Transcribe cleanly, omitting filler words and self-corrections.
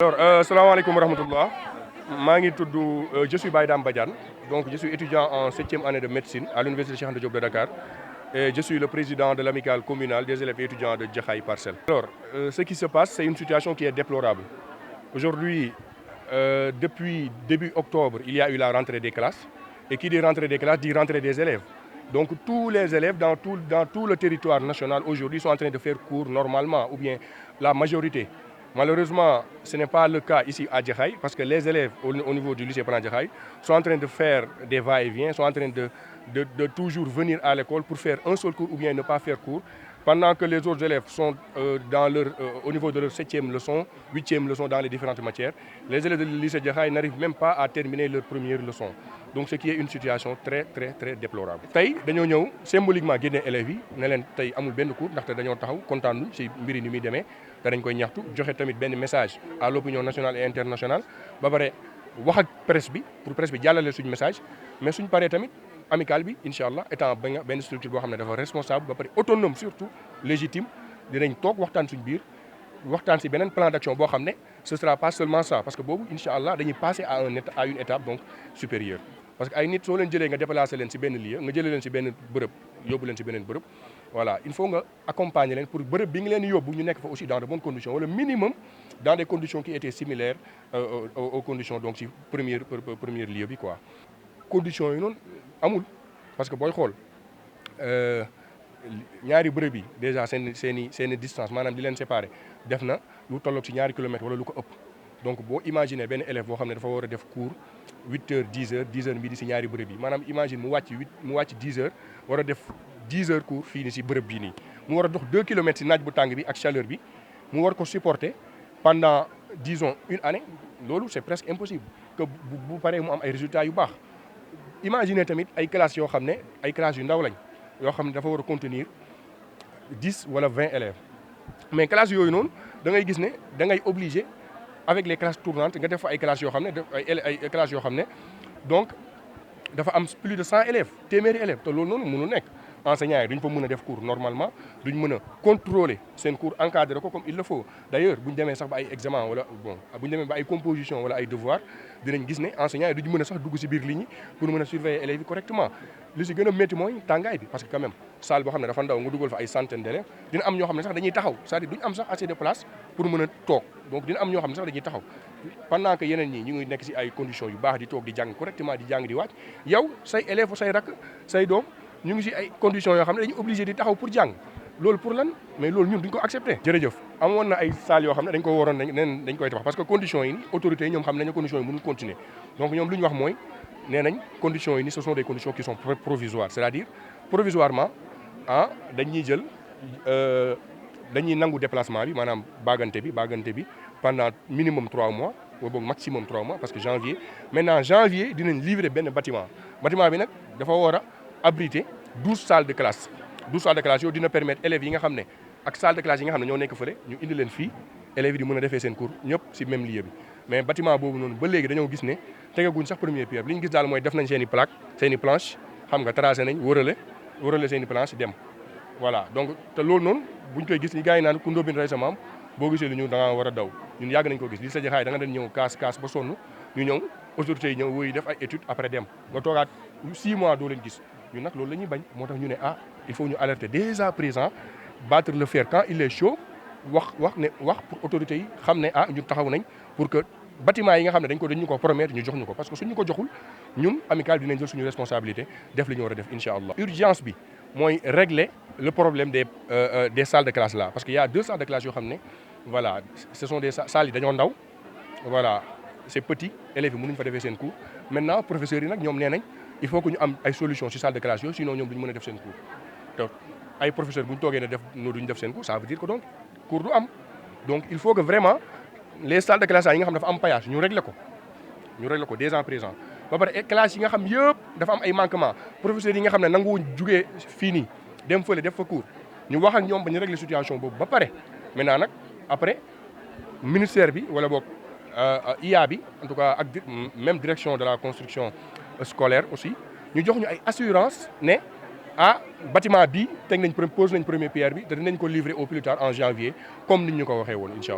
Salam alaikum wa rahmatullah. Je suis Baïdam Badiane, donc je suis étudiant en 7e année de médecine à l'université Cheikh Anta Diop de Dakar et je suis le président de l'amicale communale des élèves et étudiants de Jaxaay Parcelles. Ce qui se passe, c'est une situation qui est déplorable. Aujourd'hui, depuis début octobre, il y a eu la rentrée des classes et qui dit rentrée des classes dit rentrée des élèves. Donc tous les élèves dans tout le territoire national aujourd'hui sont en train de faire cours normalement, ou bien la majorité. Malheureusement, ce n'est pas le cas ici à Jaxaay parce que les élèves au niveau du lycée Plan Jaxaay sont en train de faire des va-et-vient, sont en train de toujours venir à l'école pour faire un seul cours ou bien ne pas faire cours, pendant que les autres élèves sont au niveau de leur 7e leçon, 8e leçon dans les différentes matières. Les élèves du lycée Jaxaay n'arrivent même pas à terminer leur première leçon. Donc ce qui est une situation très déplorable. Tey dañoo ñëw symboliquement génne élèves yi ne leen tey amul benn cours ndaxte dañoo taxaw kontaan ci mbiri ni muy demee te dañ koy ñaxtu joxe tamit benn message à l'opinion nationale et internationale ba pare wax ak presse bi pour presse bi jàllale suñu message mais suñ paree tamit amicale bi incha allah étant benn structure boo xam ne dafa responsable ba pare autonome surtout légitime dinañ toog waxtaan suñ biir waxtaan ci beneen plan d'action boo xam ne ce sera pas seulement ça parce que boobu incha allah dañuy passer à une étape donc supérieure. Parce que ay nit soo leen jëlee nga déplacer leen ci benn lieu nga jëlee leen ci benn bërëb yóbbu leen ci beneen bërëb voilà il faut nga accompagner leen pour bërëb bi nga leen yóbbu ñu nekk fa aussi dans de bonnes conditions wala minimum dans des conditions qui étaient similaires aux conditions donc ci première lieu bi quoi. Conditions yi noonu amul parce que booy xool ñaari bërëb yi déjà seen distance maanaam di leen séparer def na lu tolloog ci ñaari kilomètres wala lu ko ëpp. Donc boo imaginer benn élève boo xam ne dafa war a def cours 8h 10h midi ci ñaari bërëb yi maanaam imagine mu wàcc 10h war a def 10h cours fii nii ci bërëb bii nii mu war a dox 2 kilomètres ci naaj bu tàng bi ak chaleur bi mu war ko supporter pendant disons une année loolu c'est presque impossible que bu paree mu am ay résultats yu baax. Imaginer tamit ay classes yoo xam ne ay classes yu ndaw lañ yoo xam ne dafa war a contenir 10 wala 20 élèves mais classes yooyu noonu da ngay gis ne da ngay obligé. Avec les classes tournantes nga def fa ay classes yoo xam ne ay classes yoo xam ne donc dafa am plus de 100 élèves téeméeri élèves te loolu noonu mënul nekk enseignants yi duñ fa mën a def cours normalement duñ mën a contrôler seen cours encadrer ko comme il le faut d'ailleurs buñ demee sax ba ay examen wala bon buñ demee ba ay composition wala ay devoir dinañ gis ne enseignants yi duñ mën a sax dugg ci biir ligne yi pour mën a surveiller élèves yi correctement li ci gën a métti mooy tàngaay bi parce que quand même salle boo xam ne dafa ndaw nga dugal fa ay centaines d'élèves dina am ñoo xam ne sax dañuy taxaw c'est-à-dire duñ am sax assez de place pour mën a toog donc dina am ñoo xam ne sax dañuy taxaw pendant que yeneen ñi ñu ngi nekk ci ay conditions yu baax di toog di jàng correctement di jàng di wàcc yow say élèves say rakk say doom ñu ngi ci ay conditions yoo xam ne dañuy obligé di taxaw pour jàng loolu pour lan mais loolu ñun duñ ko accepter. Jërëjëf amoon na ay salles yoo xam ne dañ ko waroon dañ koy tabax parce que conditions yi autorités yi ñoom xam nañu conditions yi mënul continuer donc ñoom lu ñu wax mooy nee nañ conditions yi ni ce sont des conditions qui sont provisoires c'est-à-dire provisoirement dañuy jël dañuy nangu déplacement bi maanaam bagante bi pendant minimum 3 mois ou boog maximum 3 mois parce que janvier dinañ livrer benn bâtiment bi nag dafa war a abriter 12 salles de classe 12 salles de classe yooyu dina permettre élèves yi nga xam ne ak salle de classe yi nga xam ne ñoo nekk fële ñu indi leen fii élèves yi di mën a defee seen cours ñëpp ci même lieu bi mais bâtiment boobu noonu ba léegi dañoo gis ne tegaguñ sax première pierre bi li ñu gis daal mooy def nañ seen i plaque seen i planche xam nga tracé nañ wërale seen i planche dem voilà donc te loolu noonu buñ koy gis ñi gars yi naan ku ndóobin rey sa maam boo gisee lu ñu da nga war a daw ñun yàgg nañ ko gis li sa jaxaay da nga dañ ñëw kaas ba sonn ñu ñëw autorités yi ñëw woy def ay études après dem nga toogaat 6 mois doo leen gis ñun nag loolu la ñuy bañ moo tax ñu ne il faut ñu alerter dès à présent battre le fer quand il est chaud wax pour autorités yi xam ne ñun taxaw nañ pour que bâtiment yi nga xam ne dañu ko promettre ñu jox ñu ko parce que suñu ko joxul ñun amicale dinañ jël suñu responsabilité def li ñu war a def incha allah. Urgence bi mooy régler le problème des salles de classe là parce que y a 2 salles de classe yoo xam ne voilà ce sont des salles yi dañoo ndaw voilà c'est petit élèves yi mënuñ fa defee seen cours maintenant professeurs yi nag ñoom nee nañ il faut que ñu am ay solutions ci salle de classe yooyu sinon ñoom duñu mën a def seen cours te ay professeurs bu ñu toogee ne duñu def seen cours ça veut dire que donc cours du am donc il faut que vraiment les salles de classe yi nga xam dafa am paillage ñu régler ko dès à présent ba pare classe yi nga xam yëpp dafa am ay manquements professeurs yi nga xam ne nanguwuñ jugee fii nii dem fële def fa cours ñu wax ak ñoom ba ñu régler situation boobu ba pare maintenant nag après ministère bi wala boog IA bi en tout cas ak même direction de la construction scolaire aussi ñu jox ñu ay assurance ne bâtiment bi pose nañ première pierre bi te dinañ ko livrer au plus tard en janvier comme niñ ñu ko waxee woon incha allah